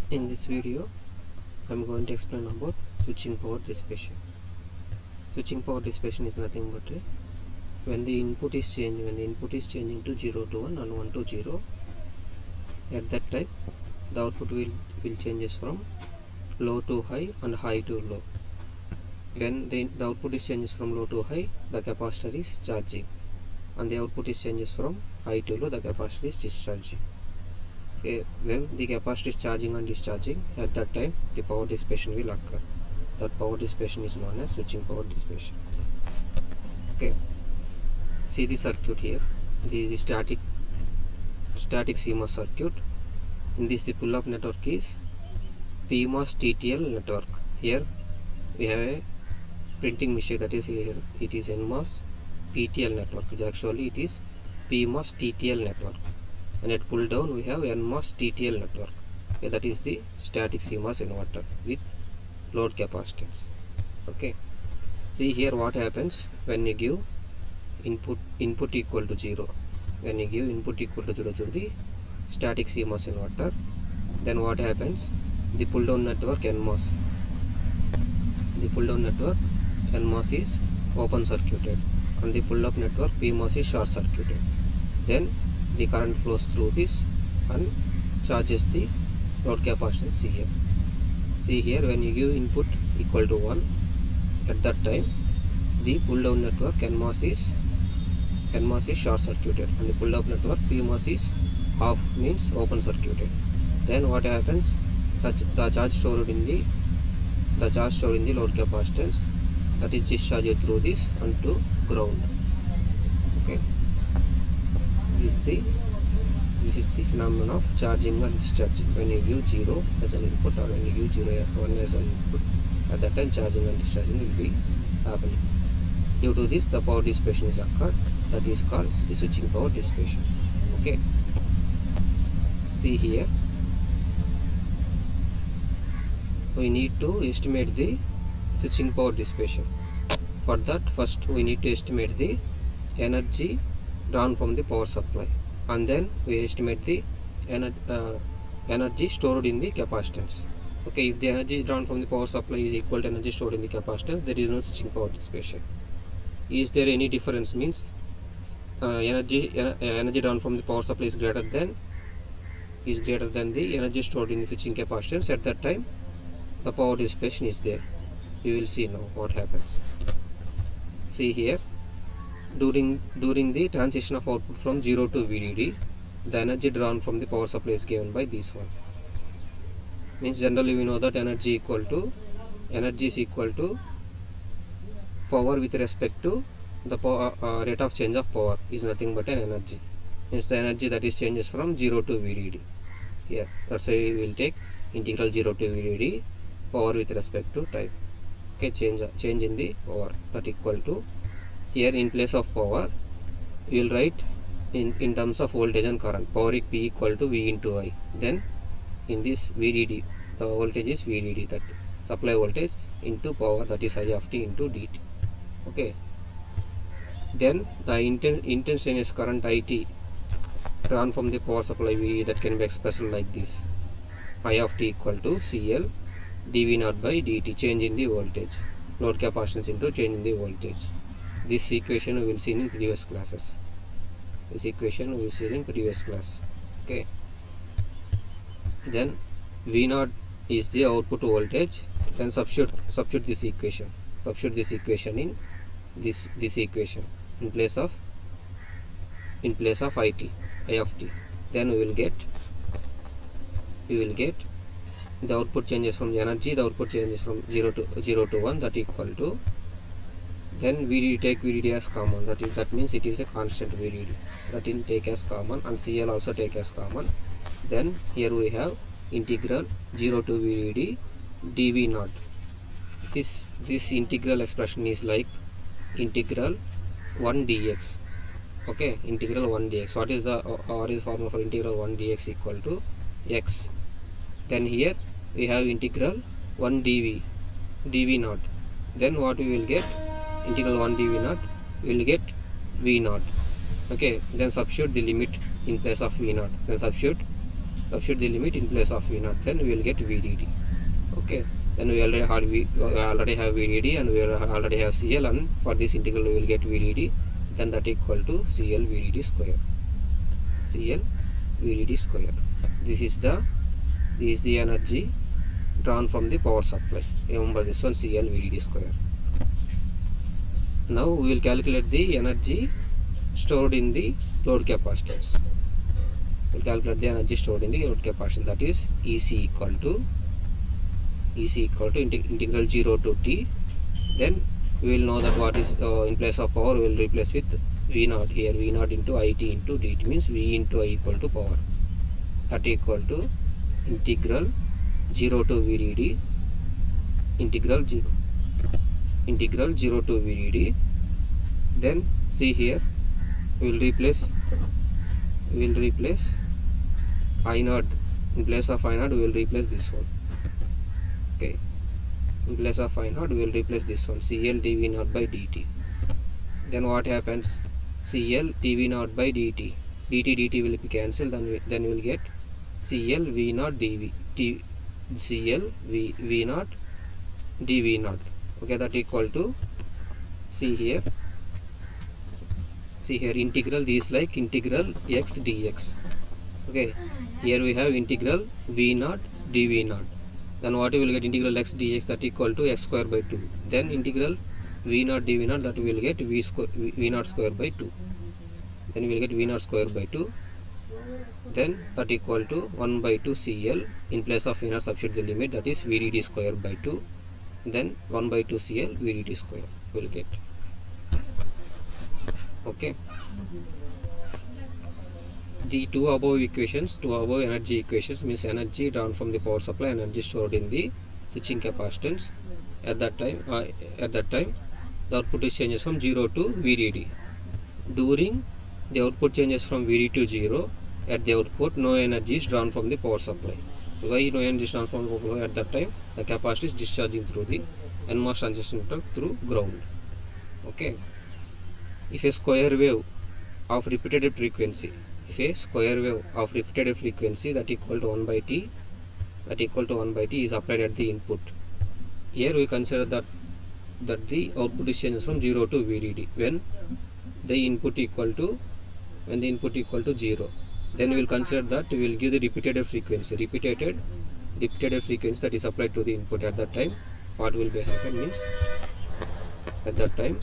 In this video, I am going to explain about switching power dissipation. Switching power dissipation is nothing but when the input is changing to 0 to 1 and 1 to 0, at that time the output will changes from low to high and high to low. When the output is changes from low to high, the capacitor is charging, and the output is changes from high to low, the capacitor is discharging. When the capacitor is charging and discharging, at that time the power dissipation will occur. That power dissipation is known as switching power dissipation. Okay, see the circuit here. This is the static CMOS circuit. In this, the pull-up network is PMOS TTL network. Here we have a printing mistake, that is here it is NMOS PTL network. Actually it is PMOS TTL network, and at pull down we have NMOS TTL network. Okay, that is the static CMOS inverter with load capacitance. Okay, see here what happens when you give input equal to 0. When you give input equal to 0 to the static CMOS inverter, then what happens? The pull down network NMOS is open circuited, and the pull up network PMOS is short circuited. Then the current flows through this and charges the load capacitance CL. See here, when you give input equal to 1, at that time the pull down network NMOS is short circuited, and the pull up network PMOS is off, means open circuited. Then what happens? The charge stored in the load capacitance, that is discharged through this and to ground. Okay, this is the phenomenon of charging and discharging. When you give 0 as an input, or when you give 0 or 1 as an input, at that time charging and discharging will be happening. Due to this, the power dissipation is occurred. That is called the switching power dissipation. Okay, see here, we need to estimate the switching power dissipation. For that, first we need to estimate the energy drawn from the power supply, and then we estimate the energy stored in the capacitance. Okay, if the energy drawn from the power supply is equal to energy stored in the capacitance, there is no switching power dissipation. Is there any difference? Means energy drawn from the power supply is greater than the energy stored in the switching capacitance. At that time, the power dissipation is there. You will see now what happens. See here, during the transition of output from 0 to VDD, the energy drawn from the power supply is given by this one. Means generally we know that energy is equal to power with respect to the rate of change of power is nothing but an energy. Means the energy that is changes from 0 to VDD. Here, that's why we will take integral 0 to VDD power with respect to time. Okay, change in the power, that equal to, here in place of power we will write in terms of voltage and current. Power is P equal to V into I. Then in this VDD, the voltage is VDD, that supply voltage, into power, that is I of t into dt. Okay, then the instantaneous current IT drawn from the power supply VDD, that can be expressed like this: I of t equal to CL dV0 by dt, change in the voltage, load capacitance into change in the voltage. This equation we will see in previous classes. Okay, then V0 is the output voltage. Then substitute this equation in this equation in place of IT, I of t. Then we will get the output changes from the energy, the output changes from 0 to 1, that equal to, then VDD, take VDD as common, that means it is a constant VDD, that will take as common, and CL also take as common. Then here we have integral 0 to VDD dV0. This integral expression is like integral 1 dx. Okay, integral 1 dx. What is the formula for integral 1 dx? Equal to x. Then here we have integral 1 dv0. Then what we will get? Integral 1 dv0, we will get v0. Okay, then substitute the limit in place of v0. Then substitute substitute the limit in place of V naught, then we will get VDD. Okay, then we already have VDD and we already have CL, and for this integral we will get VDD, then that equal to CL VDD square. CL VDD square. This is the energy drawn from the power supply. Remember this one, CL VDD square. Now we will calculate the energy stored in the load capacitance. We will calculate the energy stored in the load capacitance, that is EC equal to integral 0 to T. Then we will know that what is in place of power, we will replace with V naught here. V naught into IT into dt means V into I equal to power. That equal to integral 0 to VDD, integral 0 to VDD. Then see here, we will replace I naught. In place of I naught we will replace this one. Okay, in place of I naught we will replace this one, CL dV naught by dt. Then what happens? CL dV naught by dt, dt will be cancelled, then we will get CL V naught dV, CL V naught dV naught. Okay, that equal to, see here integral, this like integral x dx. Okay, here we have integral V naught dV naught. Then what we will get, integral x dx, that equal to x square by 2. Then integral V naught dV naught, that we will get V naught square by 2. Then we will get V naught square by 2. Then that equal to 1 by 2 CL. In place of V naught substitute the limit, that is VDD square by 2. Then 1 by 2 CL VDD square we will get. Okay, the two above energy equations means energy drawn from the power supply, energy stored in the switching capacitance. At that time the output is changes from 0 to VDD. During the output changes from VDD to 0, at the output no energy is drawn from the power supply. Why no energy is drawn from the power supply? At that time the capacitor is discharging through the NMOS transistor network through ground. Okay, if a square wave of repeated frequency, that equal to 1 by T, is applied at the input. Here we consider that the output is changes from 0 to VDD when the input equal to 0. Then we will consider that we will give the repeated frequency that is applied to the input. At that time what will be happen means, at that time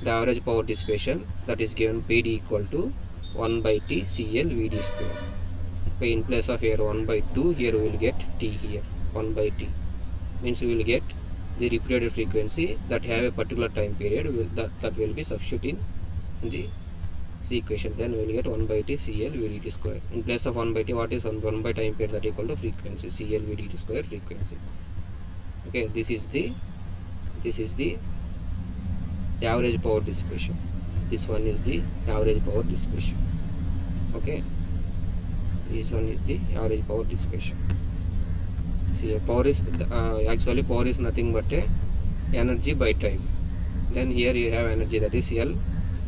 the average power dissipation, that is given PD equal to 1 by T CL VD square. Okay, in place of here 1 by 2, here we will get T here 1 by T means we will get the repeated frequency that have a particular time period that will be substituted in the equation. Then we will get 1 by T CL VDT square. In place of 1 by T, what is 1 by time period, that equal to frequency CL VDT square frequency. Okay, this is the average power dissipation. This one is the average power dissipation. Okay, this one is the average power dissipation. See, power is actually power is nothing but a energy by time. Then here you have energy, that is L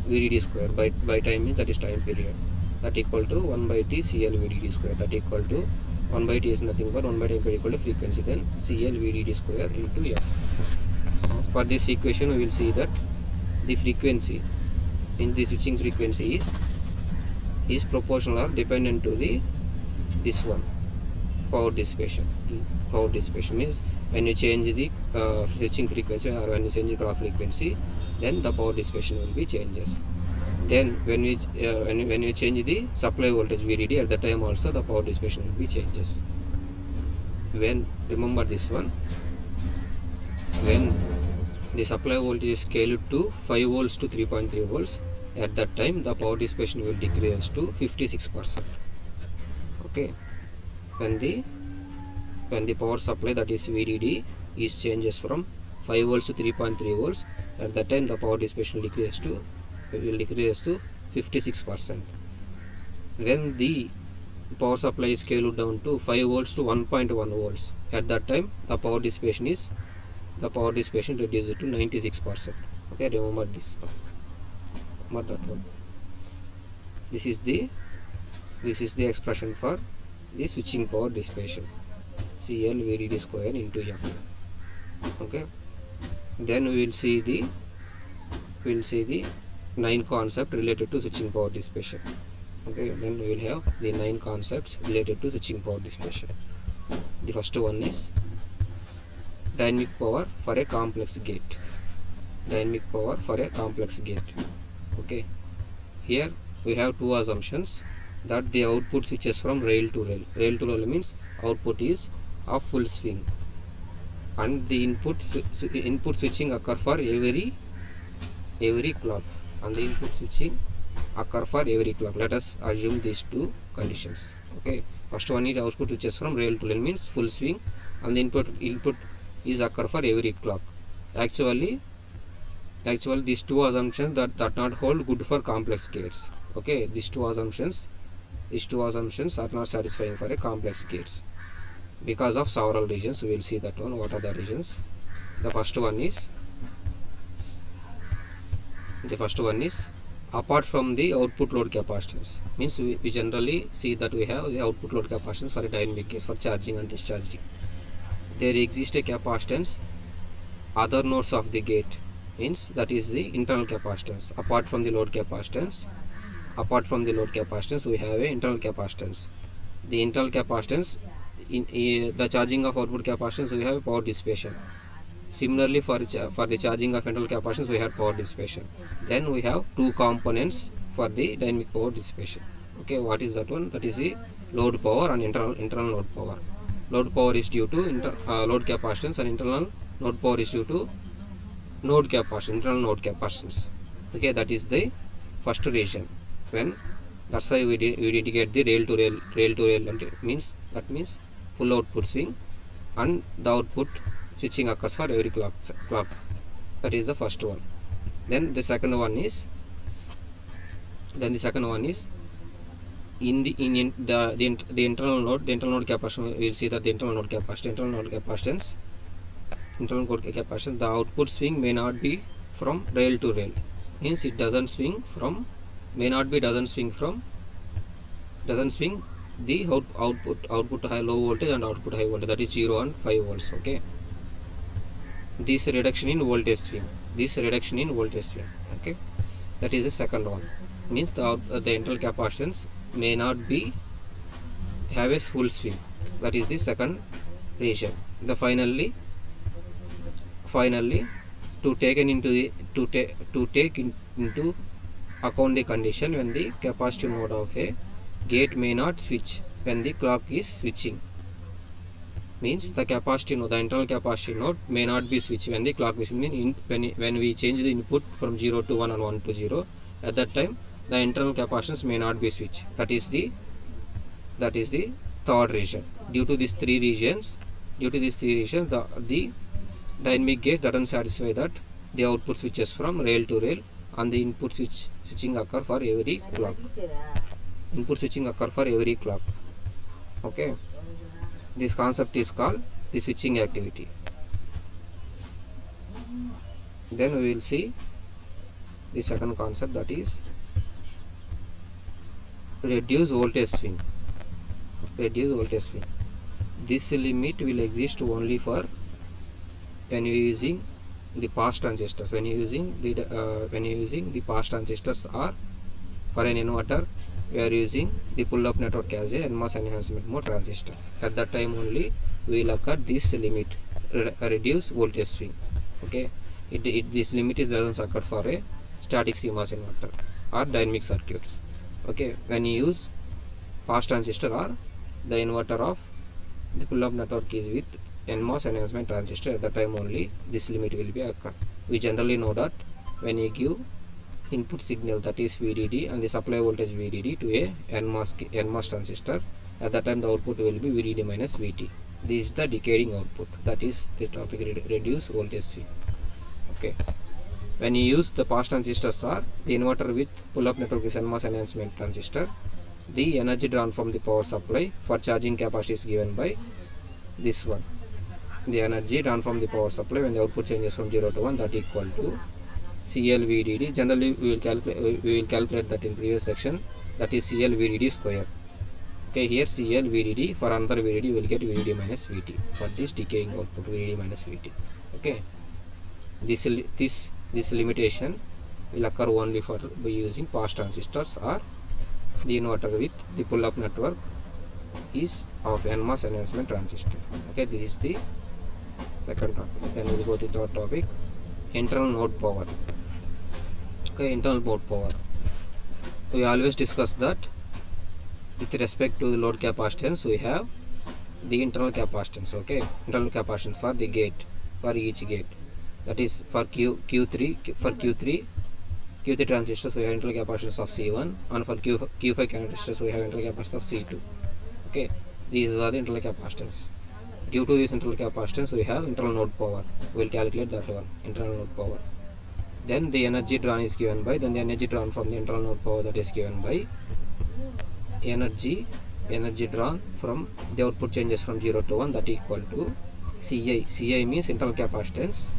VDD square. By time means that is time period, that equal to 1 by T CL VDD square. That equal to 1 by T is nothing but 1 by time period equal to frequency, then CL VDD square into F. For this equation we will see that the frequency in the switching frequency is proportional or dependent to this one, power dissipation. Power dissipation means when you change the switching frequency or when you change the clock frequency, then the power dissipation will be changes. Then when you change the supply voltage VDD, at that time also the power dissipation will be changes. When, remember this one, when the supply voltage is scaled to 5 volts to 3.3 volts, at that time the power dissipation will decrease to 56%. Okay, when the power supply, that is VDD, is changes from 5 volts to 3.3 volts, at that time the power dissipation will decrease to 56%. When the power supply is scaled down to 5 volts to 1.1 volts, at that time the power dissipation reduces to 96%. Okay, remember this one. Remember that one. This is the expression for the switching power dissipation, CL VDD square into F. Okay, then we will see the 9 concepts related to switching power dissipation. Okay, then we will have the 9 concepts related to switching power dissipation. The first one is dynamic power for a complex gate. Dynamic power for a complex gate. Okay, here we have two assumptions, that the output switches from rail to rail. Rail to rail means output is of full swing, and the input switching occur for every clock, and the input switching occur for every clock. Let us assume these two conditions. Okay, first one is output switches from rail to rail means full swing, and the input is occur for every clock. Actually these two assumptions that not hold good for complex gates. Okay, these two assumptions are not satisfying for a complex gates because of several reasons. We will see that one. What are the reasons? The first one is apart from the output load capacitance, means we generally see that we have the output load capacitance for a dynamic gate for charging and discharging. There exists a capacitance other nodes of the gate, means that is the internal capacitance. Apart from the load capacitance, we have a internal capacitance. The internal capacitance, in the charging of output capacitance, we have power dissipation. Similarly, for the charging of internal capacitance, we have power dissipation. Then we have two components for the dynamic power dissipation. Okay, what is that one? That is the load power and internal load power. Load power is due to load capacitance, and internal load power is due to node capacitance, internal node capacitance. Okay, that is the first reason. That's why we dedicate the rail to rail, and that means full output swing, and the output switching occurs for every clock. That is the first one. Then the second one is in the internal node capacitance. We will see that the internal node capacitance, the output swing may not be from rail to rail, means it doesn't swing from the output high low voltage and output high voltage, that is 0 and 5 volts. Okay, this reduction in voltage swing. Okay, that is the second one, means the internal capacitance may not be have a full swing. That is the second reason. The finally to take into account the condition when the capacitive node of a gate may not switch when the clock is switching, means the internal capacitive node may not be switched when the clock is switching. When we change the input from 0 to 1 and 1 to 0, at that time the internal capacitance may not be switched. That is the third reason. Due to these three reasons, the dynamic gate doesn't satisfy that the output switches from rail to rail, and the input switching occur for every clock. Okay, this concept is called the switching activity. Then we will see the second concept, that is reduced voltage swing. This limit will exist only for when you are using the pass transistors. When you are using the pass transistors, or for an inverter we are using the pull-up network as a NMOS enhancement mode transistor. At that time only we will occur this limit, reduced voltage swing. Okay, this limit doesn't occur for a static CMOS inverter or dynamic circuits. Okay, when you use pass transistor or the inverter of the pull-up network is with NMOS enhancement transistor, at the time only this limit will be occur. We generally know that when you give input signal, that is VDD, and the supply voltage VDD to a NMOS transistor, at that time the output will be VDD minus VT. This is the decaying output. That is the topic, reduce voltage swing. Okay, when you use the pass transistors or the inverter with pull-up network is NMOS enhancement transistor, the energy drawn from the power supply for charging capacity is given by this one. The energy drawn from the power supply when the output changes from 0 to 1, that equal to CL VDD. Generally we will calculate that in previous section, that is CL VDD square. Okay, here CL VDD, for another VDD we will get VDD minus VT for this decaying output, VDD minus VT. Okay, this limitation will occur only for by using PAS transistors or the inverter with the pull-up network is of NMOS enhancement transistor. Okay, this is the second topic. Then we will go to the third topic, internal node power. Okay, internal node power. We always discuss that with respect to the load capacitance we have the internal capacitance. Okay, internal capacitance for the gate, for each gate, that is for Q3 for Q3 transistors we have internal capacitance of C1, and for Q5 transistors we have internal capacitance of C2. Okay, these are the internal capacitance. Due to this internal capacitance we have internal node power. We will calculate that one, internal node power. Then the energy drawn is given by, then the energy drawn from the internal node power, that is given by energy drawn from the output changes from 0 to 1, that equal to Ci means internal capacitance,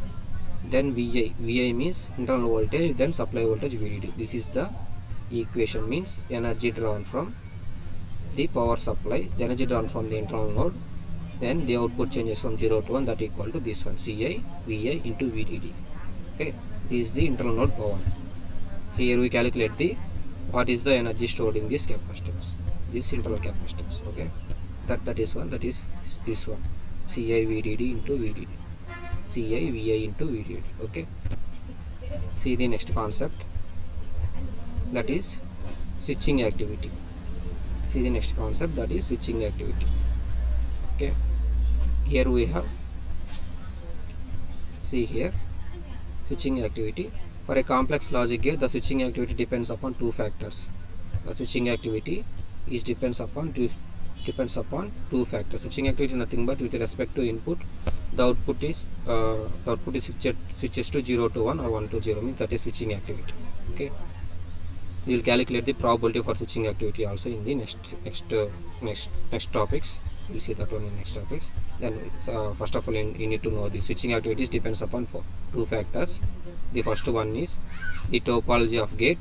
then Vi means internal voltage, then supply voltage VDD. This is the equation, means energy drawn from the power supply, the energy drawn from the internal node, then the output changes from 0 to 1, that equal to this one, Ci Vi into VDD. Okay, this is the internal node power. Here we calculate the what is the energy stored in this capacitance, this internal capacitance. Okay, that is one, that is this one, Ci VDD into VDD, Ci Vi into VDD. Okay, see the next concept, that is switching activity. See the next concept, that is switching activity. Okay, here we have, see here, switching activity. For a complex logic gate, the switching activity depends upon two factors. The switching activity is depends upon two factors. Switching activity is nothing but with respect to input, the output is switches to 0 to 1 or 1 to 0, means that is switching activity. Okay, we will calculate the probability for switching activity also in the next topics. We'll see that one in next topics. Then first of all you need to know the switching activities depends upon two factors. The first one is the topology of gate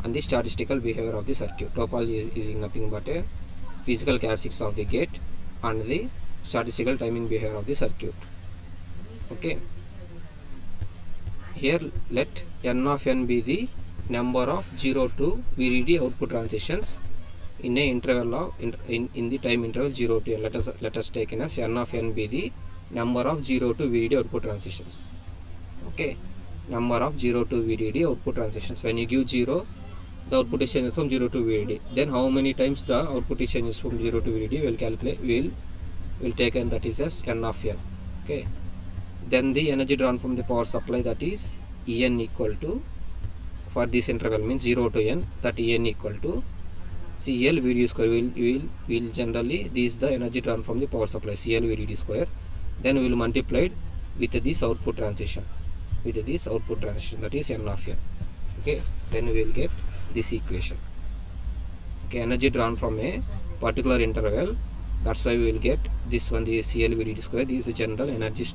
and the statistical behavior of the circuit. Topology is nothing but a physical characteristics of the gate and the statistical timing behavior of the circuit. Okay, here let n of n be the number of 0 to VDD output transitions in a interval of in the time interval 0 to n. Let us take as n of n be the number of 0 to VDD output transitions. Okay, number of 0 to VDD output transitions. When you give 0, the output is changes from 0 to VDD. Then how many times the output is changes from 0 to VDD? We will calculate. We will take n, that is as n of n. Okay, then the energy drawn from the power supply, that is En equal to, for this interval means 0 to n, that En equal to CL VDD square. Will generally, this is the energy drawn from the power supply, CL VDD square. Then we will multiply it with this output transition, that is n of n. Okay, then we will get this equation. Okay, energy drawn from a particular interval, that's why we will get this one, the CL VDD square. This is the general energy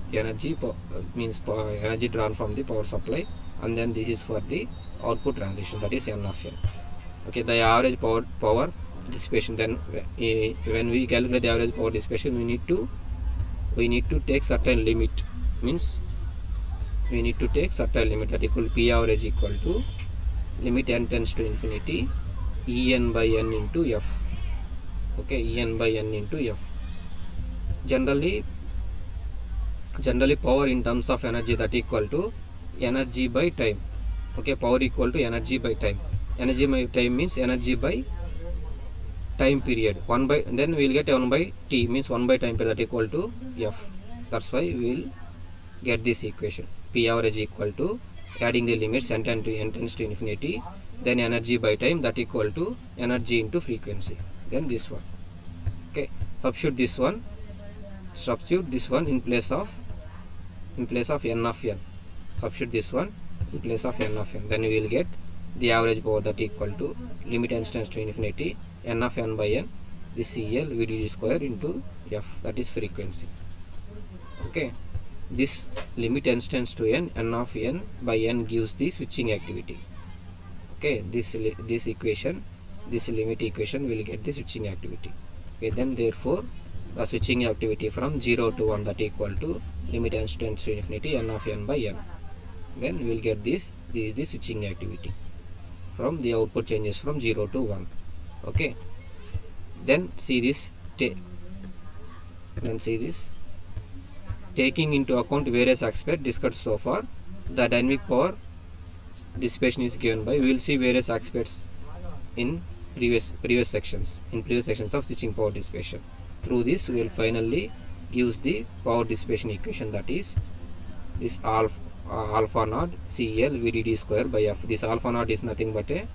means energy drawn from the power supply, and then this is for the output transition, that is n of n. Okay, the average power dissipation. Then when we calculate the average power dissipation, we need to take certain limit, means we need to take certain limit, that equal P average equal to limit n tends to infinity En by n into f. Okay, En by n into f. Generally power in terms of energy, that equal to energy by time. Okay, power equal to energy by time. Energy by time means energy by time period. Then we will get 1 by t, means 1 by time period, that equal to f. That's why we will get this equation. P average equal to, adding the limits n tends to infinity, then energy by time, that equal to energy into frequency. Then this one. Okay, substitute this one in place of n of n. Substitute this one in place of n of n. Then we will get the average power, that equal to limit n tends to infinity n of n by n, the CL VDD square into f, that is frequency. Okay, this limit n tends to n of n by n gives the switching activity. Okay, this equation, this limit equation will get the switching activity. Okay, then therefore the switching activity from 0 to 1, that equal to limit n tends to infinity n of n by n. Then we will get this is the switching activity from the output changes from 0 to 1. Okay, then see this taking into account various aspects discussed so far, the dynamic power dissipation is given by, we will see various aspects in previous sections of switching power dissipation. Through this we will finally gives the power dissipation equation, that is this alpha naught CL VDD square by F. This alpha naught is nothing but a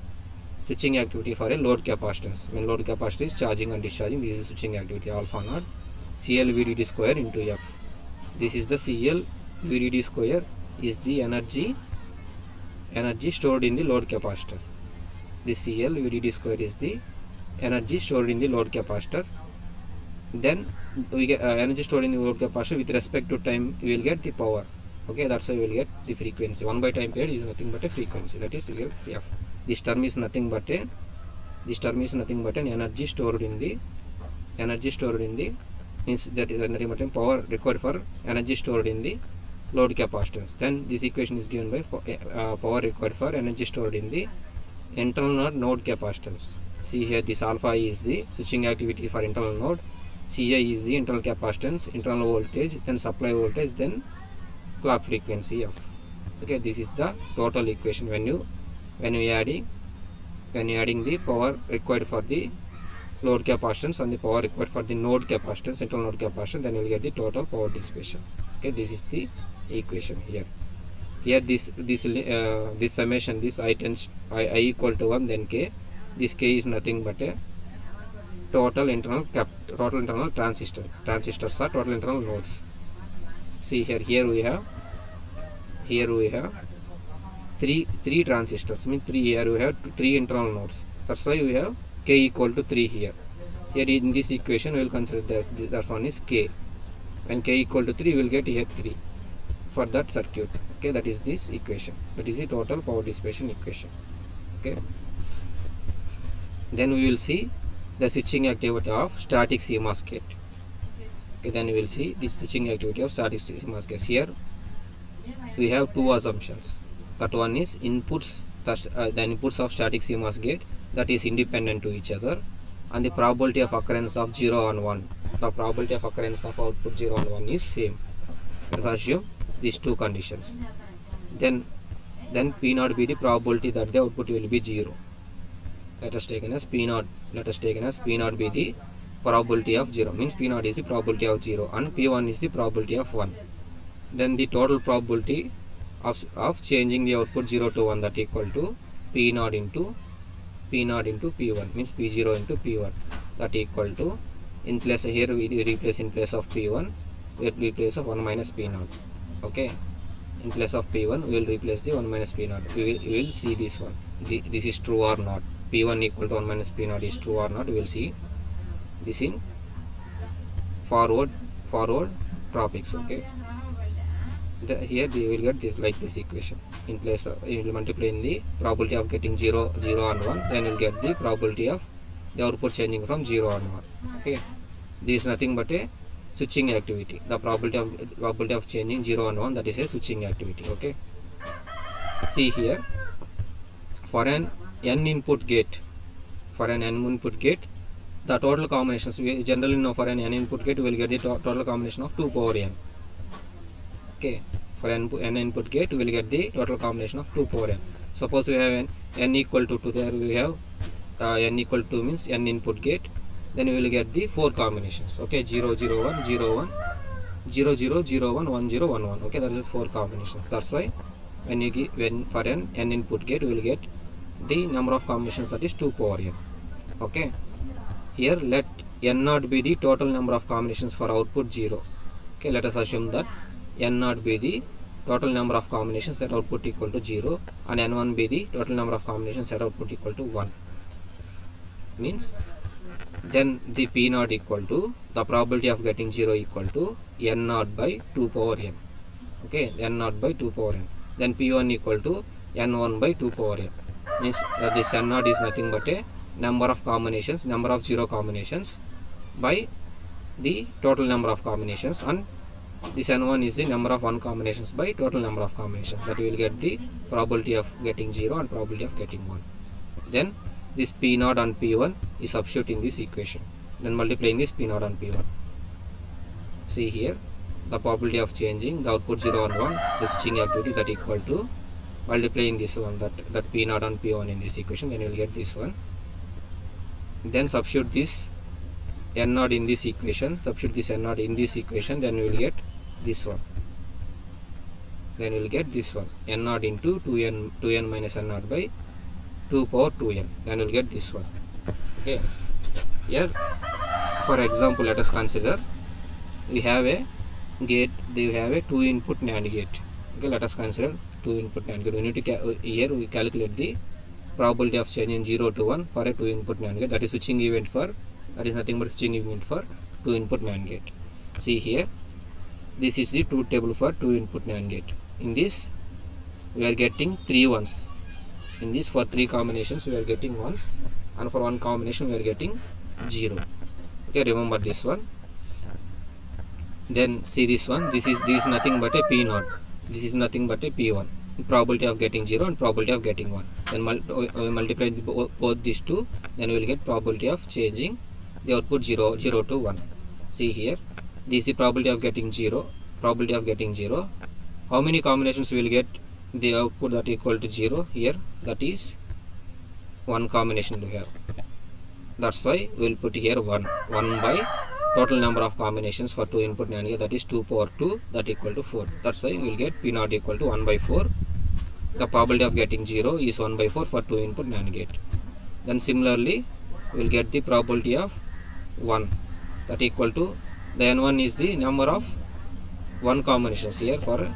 switching activity for a load capacitance. When load capacitance is charging and discharging, this is switching activity alpha naught CL VDD square into F. This is the CL VDD square is the energy stored in the load capacitor. This CL VDD square is the energy stored in the load capacitor. Then we get energy stored in the load capacitor with respect to time, we will get the power. Okay, that's why we will get the frequency. 1 by time period is nothing but a frequency, that is we get F. This term is nothing but an energy stored in the means that is nothing but power required for energy stored in the load capacitance. Then this equation is given by power required for energy stored in the internal node capacitance. See here, this alpha is the switching activity for internal node, Ci is the internal capacitance, internal voltage, then supply voltage, then clock frequency F. Okay, this is the total equation. When you adding the power required for the load capacitance and the power required for the node capacitance, internal node capacitance, then you will get the total power dissipation. Okay, this is the equation here. Here this summation, this I equal to 1, then K. This K is nothing but a total internal transistors are total internal nodes. See here we have three transistors, means here we have 3 internal nodes. That's why we have K equal to 3 here. Here in this equation we will consider that one is K. When K equal to 3, we will get here 3 for that circuit. Okay, that is this equation. That is the total power dissipation equation. Okay, then we will see the switching activity of static CMOS gate. Okay, then we will see the switching activity of static CMOS gate. Here we have 2 assumptions. That one is inputs, the inputs of static CMOS gate, that is independent to each other, and the probability of occurrence of 0 and 1. The probability of occurrence of output 0 and 1 is same. Let us assume these 2 conditions. Then P naught be the probability that the output will be 0. Let us take as P naught be the probability of 0, means P naught is the probability of 0 and P1 is the probability of 1. Then the total probability of changing the output 0 to 1, that equal to P naught into P1, means P0 into P1, that equal to, in place here we replace, in place of P1 we will replace of 1 minus P naught. Okay, in place of P1 we will replace the 1 minus P naught. We will see this one, this is true or not. P1 equal to 1 minus P naught is true or not. We will see this in forward topics. Okay, here we will get this like this equation. In place of, you will multiply in the probability of getting 0 and 1, then you will get the probability of the output changing from 0 and 1. Okay, this is nothing but a switching activity. The probability of changing 0 and 1, that is a switching activity. Okay, see here, for an n input gate, the total combinations, we generally know for an n input gate we will get the total combination of 2 power n. Okay, for n input gate we will get the total combination of 2 power n. Suppose we have n equal to 2, there we have n equal to 2 means n input gate, then we will get the 4 combinations. Okay, 0 0 1 0 1 0 0 0 1 1 0 1 1. Okay, that is 4 combinations. That's why when for an n input gate we will get the number of combinations, that is 2 power n. Okay, here let n naught be the total number of combinations for output 0. Okay, let us assume that n naught be the total number of combinations that output equal to 0 and n1 be the total number of combinations that output equal to 1. Means then the P naught equal to the probability of getting 0 equal to n naught by 2 power n. Okay, n naught by 2 power n. Then P1 equal to n1 by 2 power n. Means this n naught is nothing but a number of 0 combinations by the total number of combinations, and this N1 is the number of 1 combinations by total number of combinations. That we will get the probability of getting 0 and probability of getting 1. Then this P0 and P1 is substitute in this equation. Then multiplying this P0 and P1. See here, the probability of changing the output 0 and 1, the switching activity, that equal to multiplying this one, that P0 and P1 in this equation. Then you will get this one. Then substitute this N0 in this equation, substitute this N0 in this equation, then we will get this one. Then we will get this one, N0 into 2n minus N0 by 2 power 2n. Then we will get this one. Okay. Here, for example, let us consider we have a gate, they have a 2 input NAND gate. Okay, let us consider 2 input NAND gate. We need to here we calculate the probability of changing 0 to 1 for a 2 input NAND gate. That is switching event for, that is nothing but switching event for 2 input NAND gate. See here, this is the truth table for 2 input NAND gate. In this we are getting 3 ones. In this, for 3 combinations we are getting 1s, and for 1 combination we are getting 0. Okay, remember this one. Then see this one, this is nothing but a P0, this is nothing but a P1, probability of getting 0 and probability of getting 1. Then we multiply both these two, then we will get probability of changing the output 0 to 1. See here, this is the probability of getting 0, probability of getting 0. How many combinations we will get the output that equal to 0 here? That is 1 combination we have. That's why we will put here 1 by total number of combinations for 2 input NAND gate, that is 2 power 2, that equal to 4. That's why we will get P0 equal to 1 by 4. The probability of getting 0 is 1 by 4 for 2 input NAND gate. Then similarly we will get the probability of 1, that equal to, the N1 is the number of 1 combinations. Here for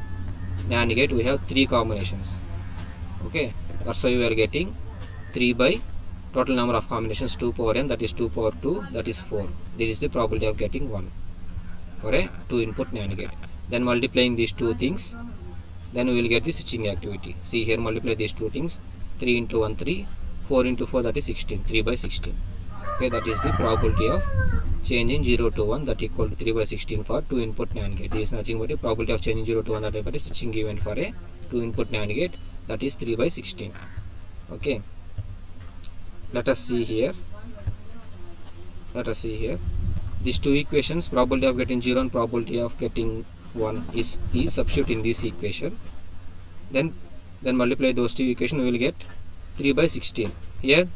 NAND gate we have 3 combinations. Okay, that's why we are getting 3 by total number of combinations 2 power n, that is 2 power 2, that is 4. This is the probability of getting 1 for a 2 input NAND gate. Then multiplying these two things, then we will get the switching activity. See here, multiply these two things, 3 into 1 3, 4 into 4, that is 16, 3 by 16. Okay, that is the probability of changing 0 to 1, that equal to 3 by 16 for 2 input NAND gate. This is nothing but a probability of changing 0 to 1, that is but a switching event for a 2 input NAND gate, that is 3 by 16. Okay, let us see here. These two equations, probability of getting 0 and probability of getting 1 is substitute in this equation. Then multiply those two equations, we will get 3 by 16. Here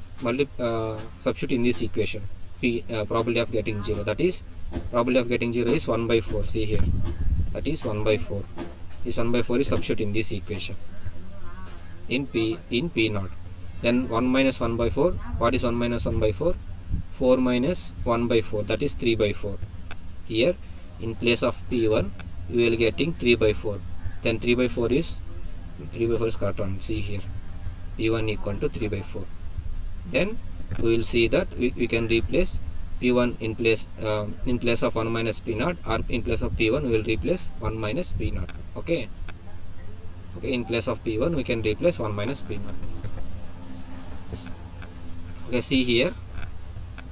substitute in this equation probability of getting 0, that is probability of getting 0 is 1 by 4. See here, that is 1 by 4. This 1 by 4 is substitute in this equation in P0. Then 1 minus 1 by 4. What is 1 minus 1 by 4? 4 minus 1 by 4, that is 3 by 4. Here in place of P1 we will getting 3 by 4. Then 3 by 4 is correct one. See here, P1 equal to 3 by 4. Then we will see that we can replace P1 in place of 1 minus P0, or in place of P1 we will replace 1 minus P0. Okay, in place of P1 we can replace 1 minus P0. Okay, see here,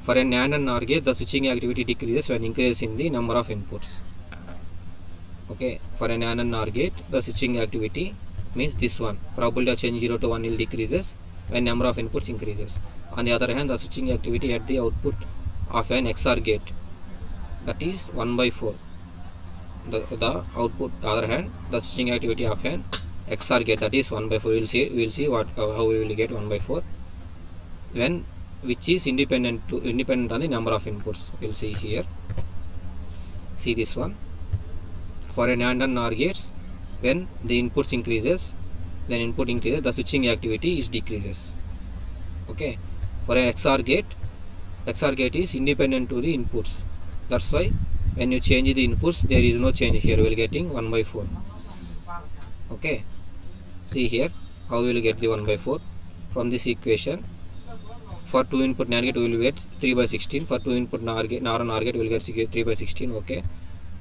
for a NAND and NOR gate the switching activity decreases when increase in the number of inputs. Okay, for a NAND and NOR gate the switching activity means this one, probability of change 0 to 1 will decreases when number of inputs increases. On the other hand, the switching activity at the output of an XOR gate, that is 1 by 4. The output, other hand, the switching activity of an XOR gate, that is 1 by 4. We will see how we will get 1 by 4 when, which is independent on the number of inputs. We will see here. See this one. For a NAND and NOR gates, when the inputs increases, then input increases, the switching activity is decreases. Okay, for an XOR gate is independent to the inputs. That's why when you change the inputs, there is no change here. We will getting 1 by 4. Okay, see here how we will get the 1 by 4 from this equation. For 2 input NAND gate we will get 3 by 16. For 2 input NOR and NOR gate we will get 3 by 16. Okay,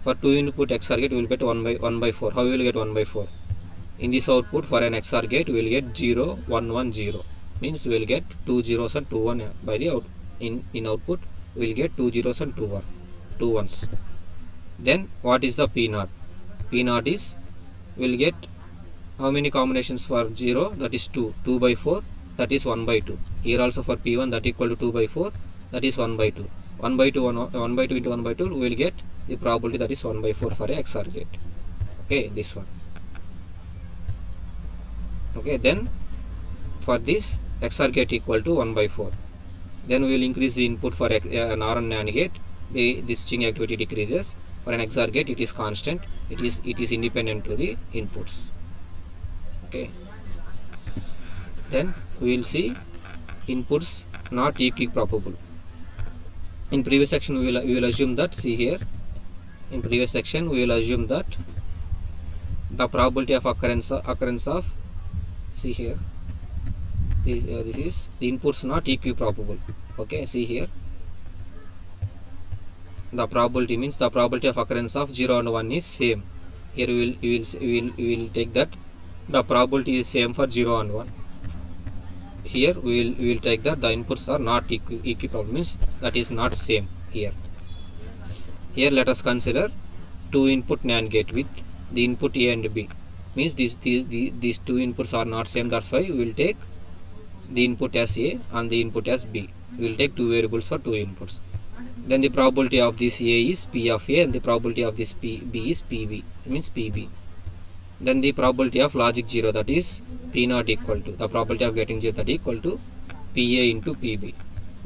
for 2 input XOR gate we will get 1 by 4. How we will get 1 by 4? In this output for an XOR gate we will get 0 1 1 0, means we will get 2 zeros and 2 1 by the in output we will get 2 zeros and 2 ones. Then what is the P0? P0 is, we will get how many combinations for 0? That is 2. 2 by 4, that is 1 by 2. Here also for P1, that equal to 2 by 4, that is 1 by 2. 1 by 2, 1 by 2 into 1 by 2, we will get the probability, that is 1 by 4 for a XOR gate. Okay, this one. Okay, then for this XOR gate equal to 1 by 4. Then we will increase the input for an OR and NAND gate. The switching activity decreases. For an XOR gate, it is constant. It is independent to the inputs. Okay. Then we will see inputs not equiprobable. In previous section, we will assume that, see here, in previous section we will assume that the probability of occurrence of, see here, this is the inputs not equiprobable. Okay, see here, the probability means the probability of occurrence of 0 and 1 is same. Here we will take that the probability is same for 0 and 1. Here we will take that the inputs are not equiprobable, means that is not same here. Here let us consider 2 input NAND gate with the input A and B, means these 2 inputs are not same. That's why we will take the input as A and the input as B. We will take 2 variables for 2 inputs. Then the probability of this A is P of A and the probability of this B is PB, means PB. Then the probability of logic 0, that is P0 equal to, the probability of getting 0, that equal to PA into PB.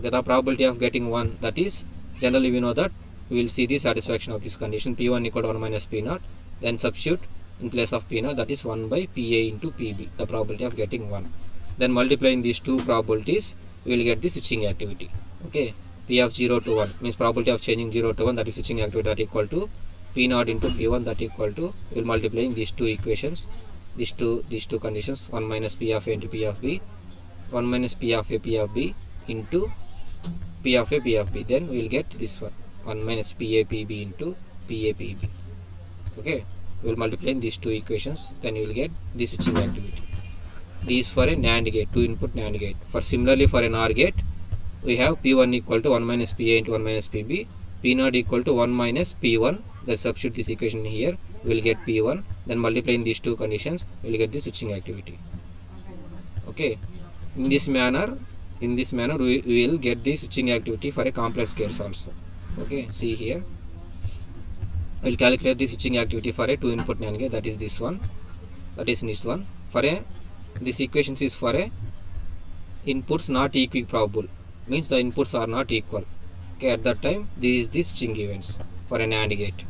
Okay, the probability of getting 1, that is, generally we know that we will see the satisfaction of this condition, P1 equal to 1 minus P0. Then substitute in place of P0, that is 1 by PA into PB, the probability of getting 1. Then multiplying these two probabilities, we will get the switching activity. Okay, P of 0 to 1 means probability of changing 0 to 1, that is switching activity, that equal to P0 into P1, that equal to, we will multiplying these two equations, these two conditions, 1 minus P of A into P of B, 1 minus P of A P of B into P of A P of B. Then we will get this one, 1 minus PA PB into PA PB. Okay, we will multiply these two equations, then you will get the switching activity. This for a NAND gate, 2 input NAND gate. For similarly for an OR gate, we have P1 equal to 1 minus PA into 1 minus PB, P0 equal to 1 minus P1. Let's substitute this equation here, we will get P1. Then multiplying these two conditions, we will get the switching activity. Okay, in this manner we will get the switching activity for a complex gates also. Okay, see here, we will calculate the switching activity for a 2 input NAND gate, that is this one, that is this one. For a, this equation is for a inputs not equiprobable, means the inputs are not equal. Okay, at that time this is the switching events for an AND gate,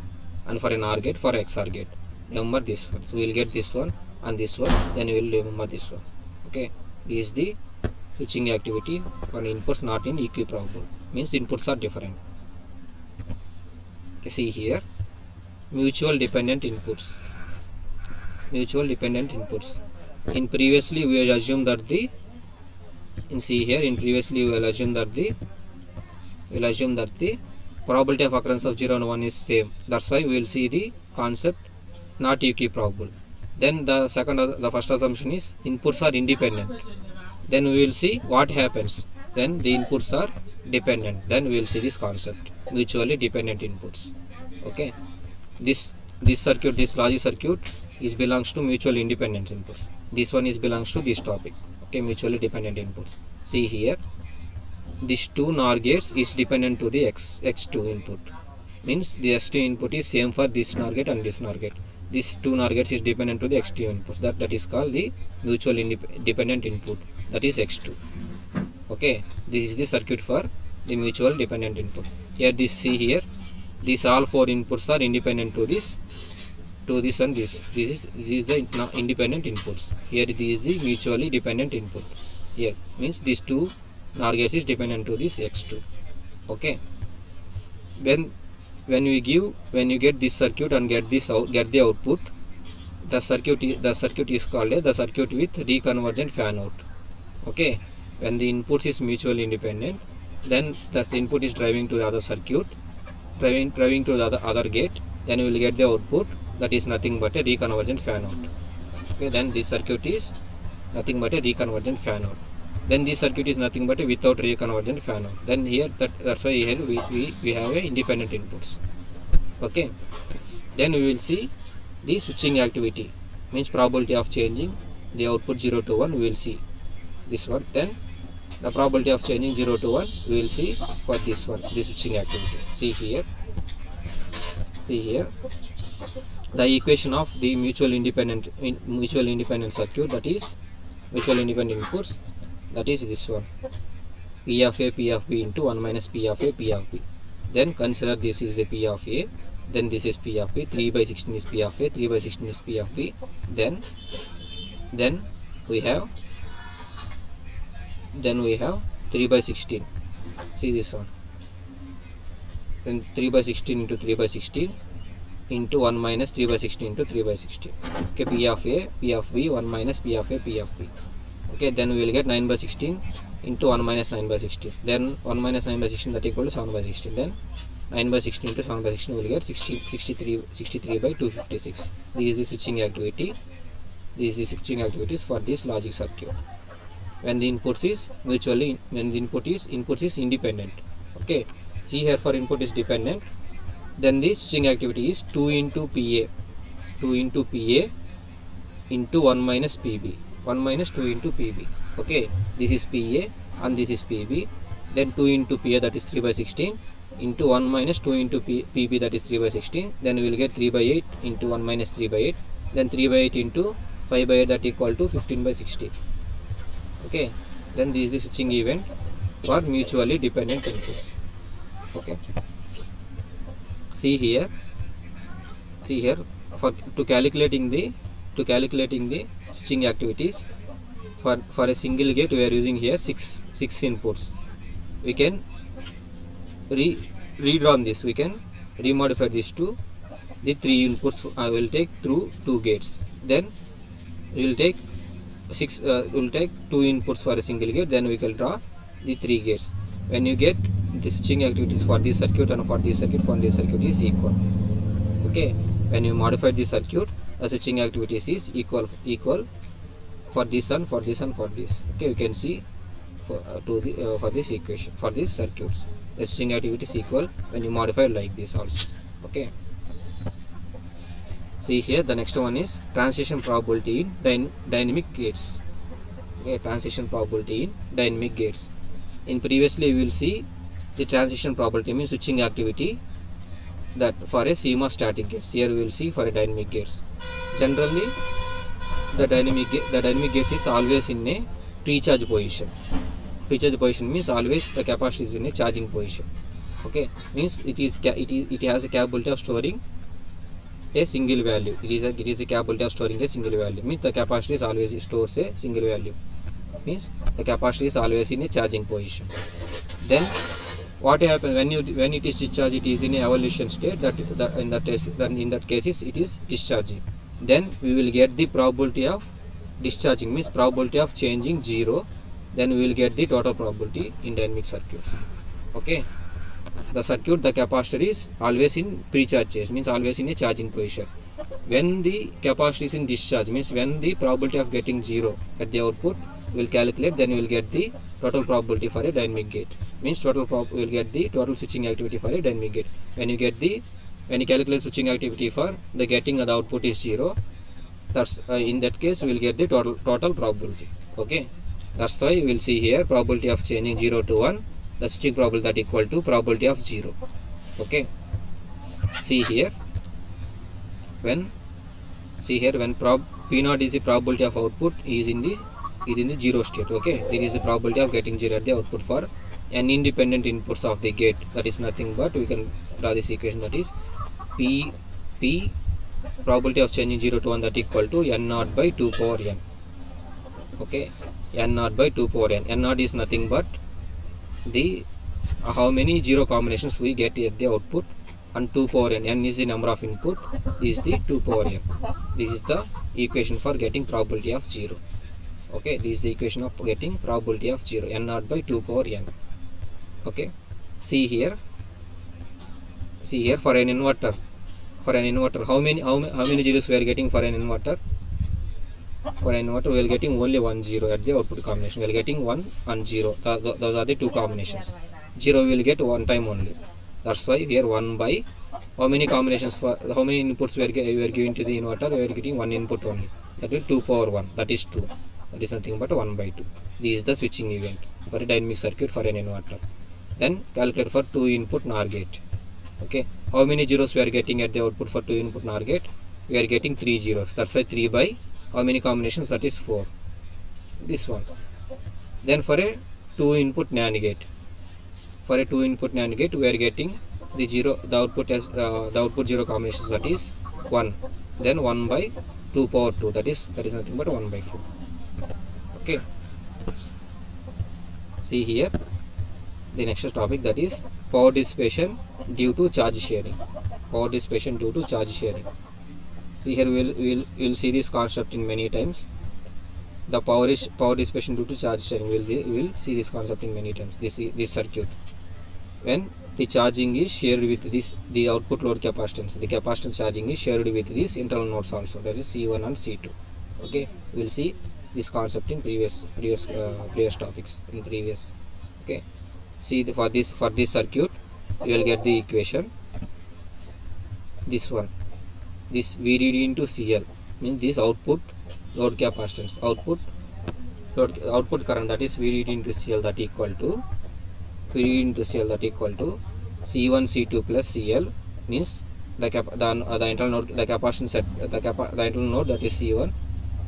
and for an OR gate, for XOR gate. Remember this one, so we will get this one and this one, then we will remember this one. Okay, this is the switching activity for inputs not in equiprobable, means inputs are different. Okay, see here, mutual dependent inputs. Mutual dependent inputs. In previously we will assume that the, in see here, in previously we will assume that the probability of occurrence of 0 and 1 is same. That's why we will see the concept not equiprobable. Then the first assumption is inputs are independent. Then we will see what happens. Then the inputs are dependent. Then we will see this concept, mutually dependent inputs. Okay, this circuit, this logic circuit is belongs to mutual independent inputs. This one is belongs to this topic. Okay, mutually dependent inputs. See here, this 2 NOR gates is dependent to the X2 input, means the X2 input is same for this NOR gate and this NOR gate. This 2 NOR gates is dependent to the X2 input, that is called the mutual dependent input, that is X2. Okay, this is the circuit for the mutual dependent input. Here this, see here, these all 4 inputs are independent to this and this. This is the independent inputs. Here this is the mutually dependent input. Here means these 2 NOR gates is dependent to this X2. Okay, when you get this circuit and get the output, the circuit is called the circuit with reconvergent fan out. Okay, when the inputs is mutually independent, then the input is driving to the other circuit, driving to the other gate, then we will get the output, that is nothing but a reconvergent fan out. Okay, then this circuit is nothing but a reconvergent fan out. then this circuit is nothing but a without reconvergent fan out. Then here that's why here we have a independent inputs. Okay, then we will see the switching activity, means probability of changing the output 0 to 1. We will see this one. Then the probability of changing 0 to 1 we will see for this one, the switching activity. See here the equation of the mutual independent circuit, that is mutual independent inputs, that is this one, P of A P of B into 1 minus P of A P of B. Then consider this is a P of A, then this is P of B, 3 by 16 is P of A, 3 by 16 is P of B. Then we have 3 by 16. See this one. Then 3 by 16 into 3 by 16 into 1 minus 3 by 16 into 3 by 16. Okay, P of A, P of B, 1 minus P of A, P of B. Okay, then we will get 9 by 16 into 1 minus 9 by 16. Then 1 minus 9 by 16, that equal to 7 by 16. Then 9 by 16 into 7 by 16 we will get 63 by 256. This is the switching activity. This is the switching activities for this logic circuit. When the input is independent. Okay, see here, for input is dependent, then the switching activity is 2 into PA into 1 minus PB, 1 minus 2 into PB. Okay, this is PA and this is PB. Then 2 into PA, that is 3 by 16 into 1 minus 2 into PB, that is 3 by 16. Then we will get 3 by 8 into 1 minus 3 by 8. Then 3 by 8 into 5 by 8, that equal to 15 by 16. Okay, then this is the switching event for mutually dependent inputs. Okay, see here for to calculating the switching activities for a single gate, we are using here six inputs. We can redraw this, we can remodify this to the 3 inputs I will take through 2 gates. Then we will take 2 inputs for a single gate, then we can draw the 3 gates. When you get the switching activities for this circuit and for this circuit is equal. Okay, when you modify this circuit, the switching activities is equal for this and for this and for this. Okay, you can see for this equation, for these circuits, the switching activity is equal when you modify like this also. Okay, see here the next one is transition probability in dynamic gates. Okay, transition probability in dynamic gates. In previously we will see the transition probability, means switching activity, that for a CMOS static gates. Here we will see for a dynamic gates. Generally the dynamic gates is always in a pre-charge position. Pre-charge position means always the capacitor is in a charging position. Okay, means it has a capability of storing a single value. It is a capability of storing a single value, means the capacitor is always stores a single value, means the capacitor is always in a charging position. Then what happens when it is discharged, it is in a evolution state, in that case it is discharging. Then we will get the probability of discharging, means probability of changing 0. Then we will get the total probability in dynamic circuits. Okay, the circuit, the capacitor is always in pre-charge state, means always in a charging position. When the capacitor is in discharge, means when the probability of getting 0 at the output we will calculate, then we will get the total probability for a dynamic gate, means we will get the total switching activity for a dynamic gate. When you calculate switching activity for the getting the output is 0, that's in that case we will get the total probability. Okay, that's why we will see here probability of changing 0 to 1, the switching probability, that equal to probability of 0. Okay, see here when P0 is the probability of output is in the 0 state. Okay, there is the probability of getting 0 at the output for an independent inputs of the gate. That is nothing but we can draw this equation, that is P probability of changing 0 to 1, that equal to N0 by 2 power n. Okay, N0 by 2 power n. N0 is nothing but the how many 0 combinations we get at the output, and 2 power n. N is the number of input, this is the 2 power n. This is the equation for getting probability of 0. Okay, this is the equation of getting probability of 0, N0 by 2 power n. Okay, see here for an inverter, how many zeros we are getting for an inverter? for an inverter we are getting only 1 0 at the output combination. We are getting 1 and 0. Those are the two combinations. 0 we will get one time only. That's why here 1 by how many combinations for how many inputs we are giving to the inverter? We are getting one input only. That is 2 power 1. That is 2. That is nothing but 1 by 2. This is the switching event for a dynamic circuit for an inverter. Then calculate for 2 input NOR gate. Okay. How many zeros we are getting at the output for 2 input NOR gate? We are getting 3 zeros. That's why 3 by how many combinations? That is 4. This one. Then for a 2 input NAND gate. For a 2 input NAND gate we are getting the output as the output 0 combinations, that is 1. Then 1 by 2 power 2, that is nothing but 1 by 4. Okay. See here the next topic, that is power dissipation due to charge sharing. Power dissipation due to charge sharing. See here we will see this concept in many times. The power dissipation due to charge sharing. We will see this concept in many times. This circuit, when the charging is shared with the output load capacitance. The capacitance charging is shared with these internal nodes also. That is C1 and C2. Okay, we will see this concept in previous topics in previous. Okay, see for this circuit you will get the equation. This one, this VDD into CL means this output load capacitance, output current, that is VDD into CL, that equal to C1 C2 plus CL, means the internal node, the capacitance at the internal node, that is C1,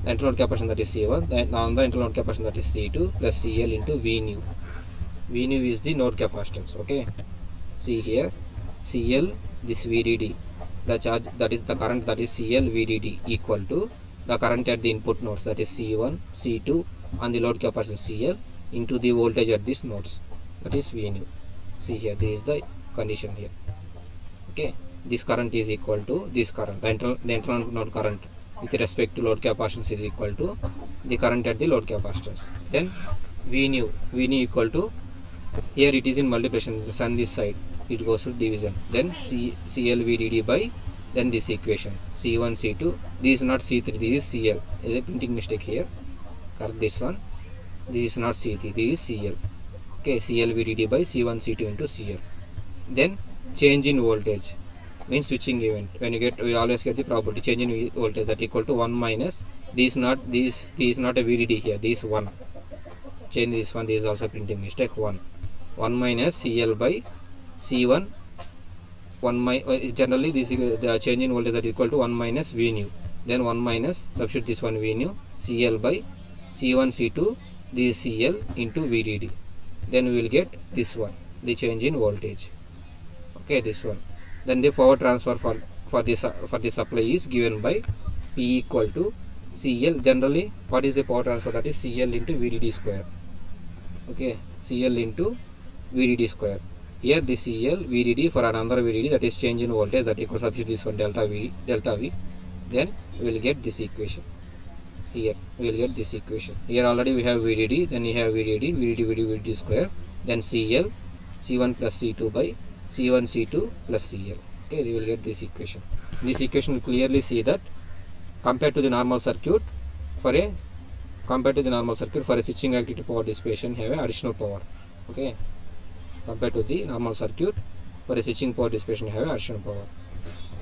the internal node capacitance, that is C1, the internal node capacitance, that is C2 plus CL into V new. V new is the node capacitance. Okay, see here CL, this VDD, the charge, that is the current, that is CL VDD, equal to the current at the input nodes, that is C1 C2 and the load capacitance CL into the voltage at these nodes, that is V new. See here, this is the condition here. Okay, this current is equal to this current, the internal node current with respect to load capacitance is equal to the current at the load capacitance. Then V new equal to, here it is in multiplication, on this side it goes to division. Then CL VDD by, then this equation C1 C2, this is not C3, this is CL. There is a printing mistake here. Correct this one. This is not C3, this is CL. Okay, CL VDD by C1 C2 into CL. Then change in voltage means switching event. When you get, we always get the property change in voltage, that equal to 1 minus, this is not a VDD here, this 1. Change this one, this is also printing mistake, 1 minus CL by C1. Generally this is the change in voltage, that equal to 1 minus V new. Then 1 minus, substitute this one V new, CL by C1 C2, this is CL into VDD. Then we will get this one, the change in voltage. Okay, this one. Then the power transfer for this supply is given by P equal to CL. Generally, what is the power transfer? That is CL into VDD square. Okay, CL into VDD square. Here this CL VDD for another VDD, that is change in voltage, that equals, substitute this one delta V. Then we will get this equation. Here we will get this equation. Here already we have VDD, then we have VDD square, then CL C1 plus C2 by C1 C2 plus CL. Okay, we will get this equation. This equation will clearly see that compared to the normal circuit, for a switching activity, power dissipation have a additional power. Okay, compared to the normal circuit, for a switching power dissipation have a additional power.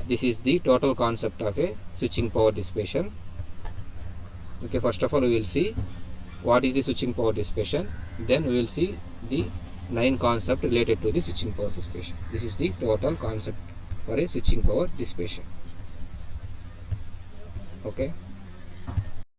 This is the total concept of a switching power dissipation. Okay, first of all we will see what is the switching power dissipation, then we will see the 9 concepts related to the switching power dissipation. This is the total concept for a switching power dissipation. Okay.